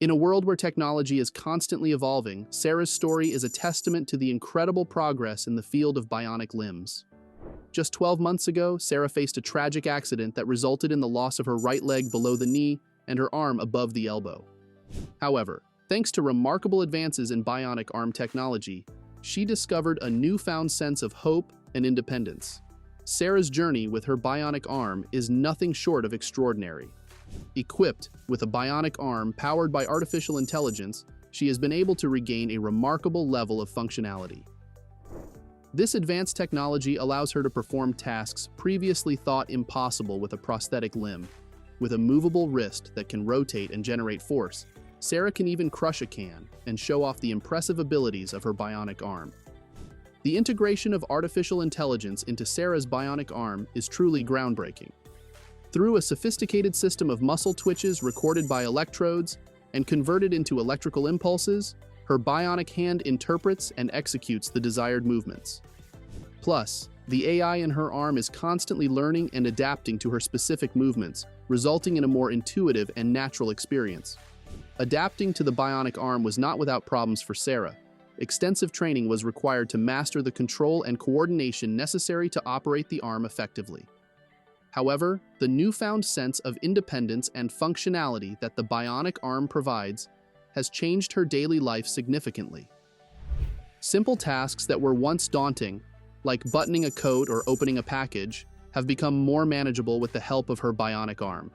In a world where technology is constantly evolving, Sarah's story is a testament to the incredible progress in the field of bionic limbs. Just 12 months ago, Sarah faced a tragic accident that resulted in the loss of her right leg below the knee and her arm above the elbow. However, thanks to remarkable advances in bionic arm technology, she discovered a newfound sense of hope and independence. Sarah's journey with her bionic arm is nothing short of extraordinary. Equipped with a bionic arm powered by artificial intelligence, she has been able to regain a remarkable level of functionality. This advanced technology allows her to perform tasks previously thought impossible with a prosthetic limb. With a movable wrist that can rotate and generate force, Sarah can even crush a can and show off the impressive abilities of her bionic arm. The integration of artificial intelligence into Sarah's bionic arm is truly groundbreaking. Through a sophisticated system of muscle twitches recorded by electrodes and converted into electrical impulses, her bionic hand interprets and executes the desired movements. Plus, the AI in her arm is constantly learning and adapting to her specific movements, resulting in a more intuitive and natural experience. Adapting to the bionic arm was not without problems for Sarah. Extensive training was required to master the control and coordination necessary to operate the arm effectively. However, the newfound sense of independence and functionality that the bionic arm provides has changed her daily life significantly. Simple tasks that were once daunting, like buttoning a coat or opening a package, have become more manageable with the help of her bionic arm.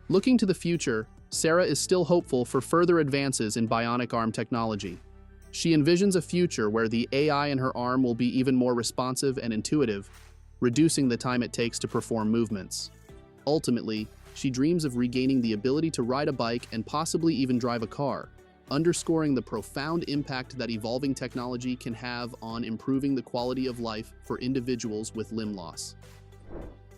Looking to the future, Sarah is still hopeful for further advances in bionic arm technology. She envisions a future where the AI in her arm will be even more responsive and intuitive, reducing the time it takes to perform movements. Ultimately, she dreams of regaining the ability to ride a bike and possibly even drive a car, underscoring the profound impact that evolving technology can have on improving the quality of life for individuals with limb loss.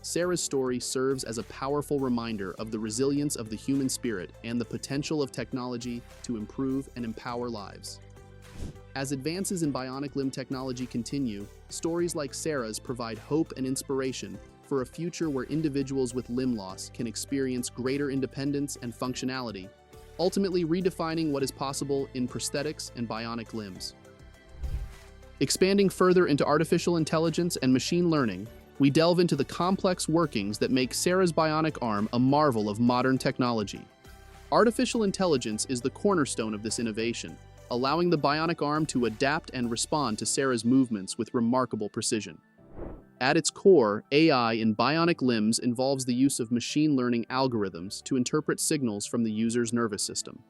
Sarah's story serves as a powerful reminder of the resilience of the human spirit and the potential of technology to improve and empower lives. As advances in bionic limb technology continue, stories like Sarah's provide hope and inspiration for a future where individuals with limb loss can experience greater independence and functionality, ultimately redefining what is possible in prosthetics and bionic limbs. Expanding further into artificial intelligence and machine learning, we delve into the complex workings that make Sarah's bionic arm a marvel of modern technology. Artificial intelligence is the cornerstone of this innovation, allowing the bionic arm to adapt and respond to Sarah's movements with remarkable precision. At its core, AI in bionic limbs involves the use of machine learning algorithms to interpret signals from the user's nervous system.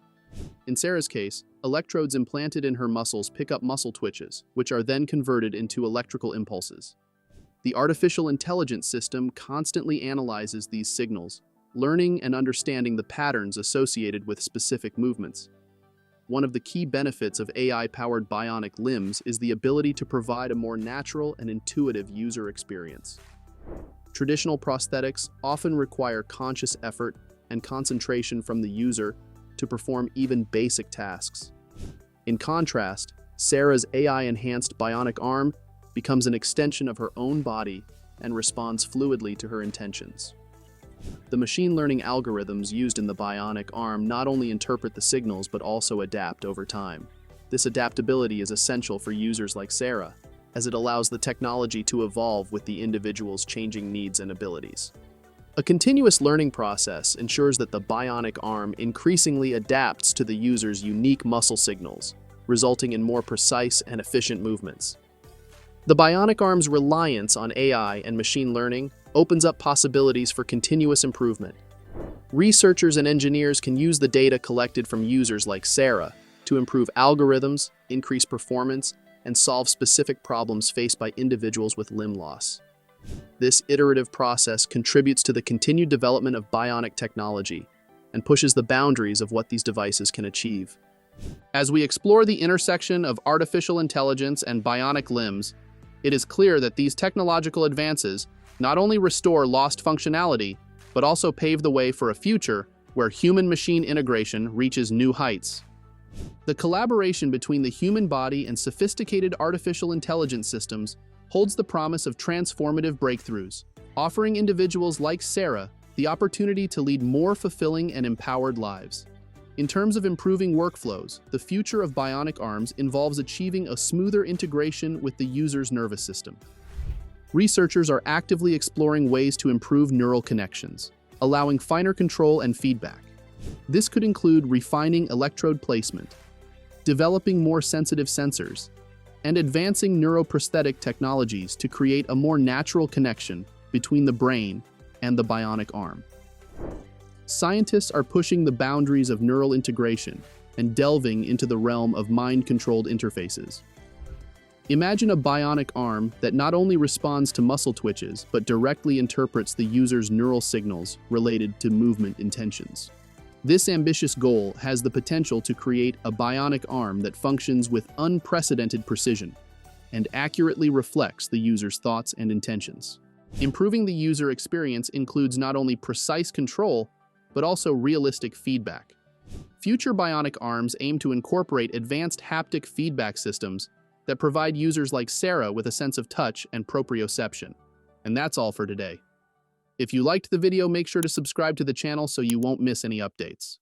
In Sarah's case, electrodes implanted in her muscles pick up muscle twitches, which are then converted into electrical impulses. The artificial intelligence system constantly analyzes these signals, learning and understanding the patterns associated with specific movements. One of the key benefits of AI-powered bionic limbs is the ability to provide a more natural and intuitive user experience. Traditional prosthetics often require conscious effort and concentration from the user to perform even basic tasks. In contrast, Sarah's AI-enhanced bionic arm becomes an extension of her own body and responds fluidly to her intentions. The machine learning algorithms used in the bionic arm not only interpret the signals but also adapt over time. This adaptability is essential for users like Sarah, as it allows the technology to evolve with the individual's changing needs and abilities. A continuous learning process ensures that the bionic arm increasingly adapts to the user's unique muscle signals, resulting in more precise and efficient movements. The bionic arm's reliance on AI and machine learning opens up possibilities for continuous improvement. Researchers and engineers can use the data collected from users like Sarah to improve algorithms, increase performance, and solve specific problems faced by individuals with limb loss. This iterative process contributes to the continued development of bionic technology and pushes the boundaries of what these devices can achieve. As we explore the intersection of artificial intelligence and bionic limbs, it is clear that these technological advances not only restore lost functionality, but also pave the way for a future where human-machine integration reaches new heights. The collaboration between the human body and sophisticated artificial intelligence systems holds the promise of transformative breakthroughs, offering individuals like Sarah the opportunity to lead more fulfilling and empowered lives. In terms of improving workflows, the future of bionic arms involves achieving a smoother integration with the user's nervous system. Researchers are actively exploring ways to improve neural connections, allowing finer control and feedback. This could include refining electrode placement, developing more sensitive sensors, and advancing neuroprosthetic technologies to create a more natural connection between the brain and the bionic arm. Scientists are pushing the boundaries of neural integration and delving into the realm of mind-controlled interfaces. Imagine a bionic arm that not only responds to muscle twitches, but directly interprets the user's neural signals related to movement intentions. This ambitious goal has the potential to create a bionic arm that functions with unprecedented precision and accurately reflects the user's thoughts and intentions. Improving the user experience includes not only precise control, but also realistic feedback. Future bionic arms aim to incorporate advanced haptic feedback systems that provide users like Sarah with a sense of touch and proprioception. And that's all for today. If you liked the video, make sure to subscribe to the channel so you won't miss any updates.